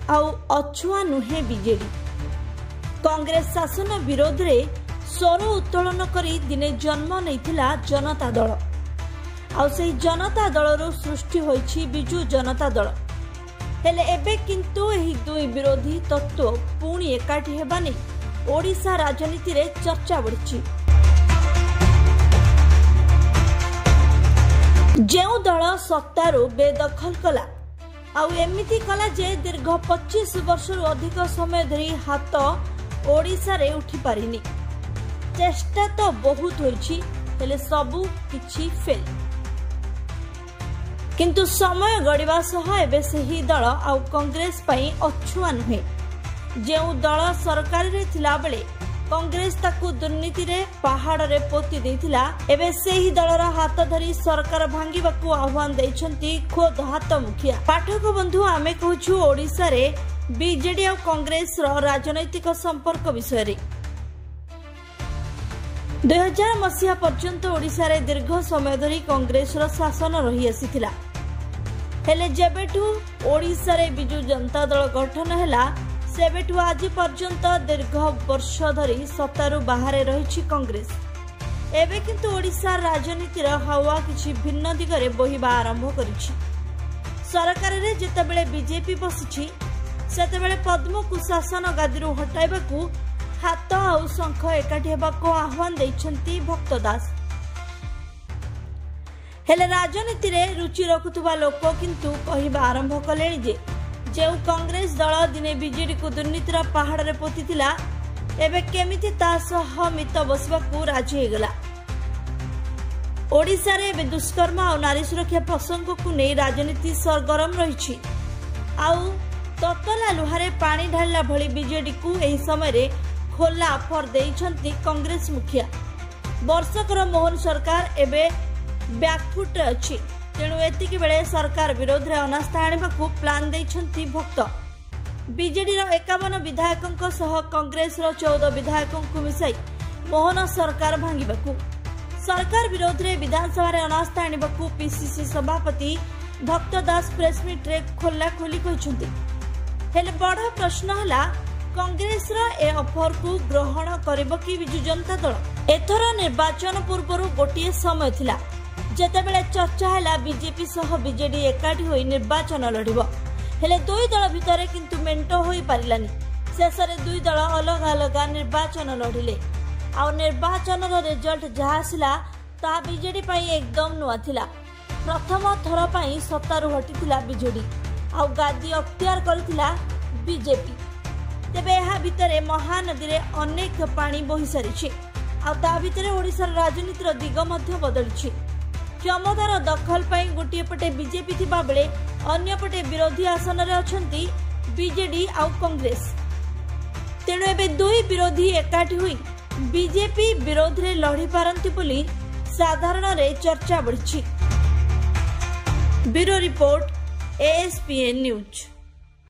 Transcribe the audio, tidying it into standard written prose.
आउ अछुआ नुहे बीजेडी। कांग्रेस शासन विरोध रे स्वर उत्तोलन करी दिने जन्म नैथिला जनता दल। आउ से जनता दलरू सृष्टि होईछि बिजू जनता दल। हेले एबे किंतु एही दुई विरोधी तत्व पुणी एकाठी हेबा नै ओडिशा राजनीति रे चर्चा बढ़िछि। जेउ दल सत्तारू बेदखल कला आउ एमिति कला जे दीर्घ 25 वर्षरू अधिक समय धरी हाथ ओडिशा रे उठी पारिनी। चेष्टा तो बहुत होईछि हेले सबु किछि फेल। किंतु समय गड़िबा सह एबे सेही दल आउ कांग्रेस पई अछुआ नुहे। जेउ दल सरकार रे थिला बेले कांग्रेस ताकू दुर्नीति रे पहाड़ रे पोती देथिला, एबे सेही दलर हाथ धरी सरकार भांगिबाकू आह्वान दैछंती खोद हाथ मुखिया। पाठक बंधु आमे कहूछु ओडिशा रे बीजेडी और कांग्रेस रो राजनैतिक संपर्क विषय रे। 2000 मसीहा पर्यंत ओडिशा रे दीर्घ समय धरी कांग्रेस रो शासन रही आसीथिला। हेले जेबेठू ओडिशा रे बिजू जनता दल गठन हैला सेबेठू आज पर्यंत दीर्घ वर्ष धरी सत्तारू बाहरे रही कांग्रेस। एबे किंतु ओडिशा राजनीतिर हावा किछि भिन्न दिगरे बहिबा आरंभ करिछि। सरकार रे जेतेबेले बीजेपी बसिछि सेतेबेले पद्म को शासन गादीरू हटाइबाकू हाथ आउ शंख एकाठी हेबाकू आह्वान दैछंती भक्त दास। हेले राजनीति रे रुचि रखुथुबा लोक किंतु कहिबा आरंभ कलेनी जे जेउ कांग्रेस दल दिने बीजेडी को दुर्नीतिर पहाड़ रे पोतीथिला एबे केमिति ता सह मित बसबाकू राजी हेगला। ओडिशा रे एबे दुष्कर्म और नारी सुरक्षा प्रसंग को नै राजनीति सरगरम रहिछि। आउ ततला लुहारे पानी ढालला भली बीजेडी को एही समय रे खोला ऑफर दैछंती कांग्रेस मुखिया। वर्षकर मोहन सरकार एबे बैकफुट अछि, तेणु एतिके बेले सरकार विरोध रे अनास्था आनिबाकू प्लान दैछंती भक्त। बीजेडी रो 51 विधायकों सह कांग्रेस रो 14 विधायकों को मिसाई मोहन सरकार भांगिबाकू सरकार विरोध रे विधानसभा रे अनास्था आनिबाकू पीसीसी सभापति भक्त दास प्रेस मीट रे खोला खोली कहिसंती। हेले बड़ प्रश्न हला कांग्रेस रो ए ऑफर को ग्रहण करबो कि बिजू जनता दल। एथर निर्वाचन पूर्व गोटे समय थिला जेतेबेले चर्चा हैला बीजेपी सह बीजेडी एकाठी होई निर्वाचन लड़िबो। हेले दुई दल भितरे किंतु मेंटो होई पारिलानी। शेषरे दुई दल अलग अलग निर्वाचन लड़िले आ निर्वाचन रो रिजल्ट जहा आसिला ता बीजेडी पई एकदम नुआ थिला। प्रथम थर पई सत्तारू हटिथिला बीजेडी आ गादी अख्तियार करथिला बीजेपी। तेबे एहा भितरे महानदी रे अनेक पानी बोही सारिछि आ ता भितरे ओडिसा राजनीतिर दिग मध्य बदलिछि। क्षमतार दखल पई गोटे पटे बीजेपी थिबा बेले अन्य पटे विरोधी आसन रे अछंती बीजेडी आ कांग्रेस। तेणु एबे दुई विरोधी एकाठी हुई बीजेपी विरोध रे लड़ी पारंती बोली साधारण रे चर्चा बढ़िछि। Bureau report ASPN news.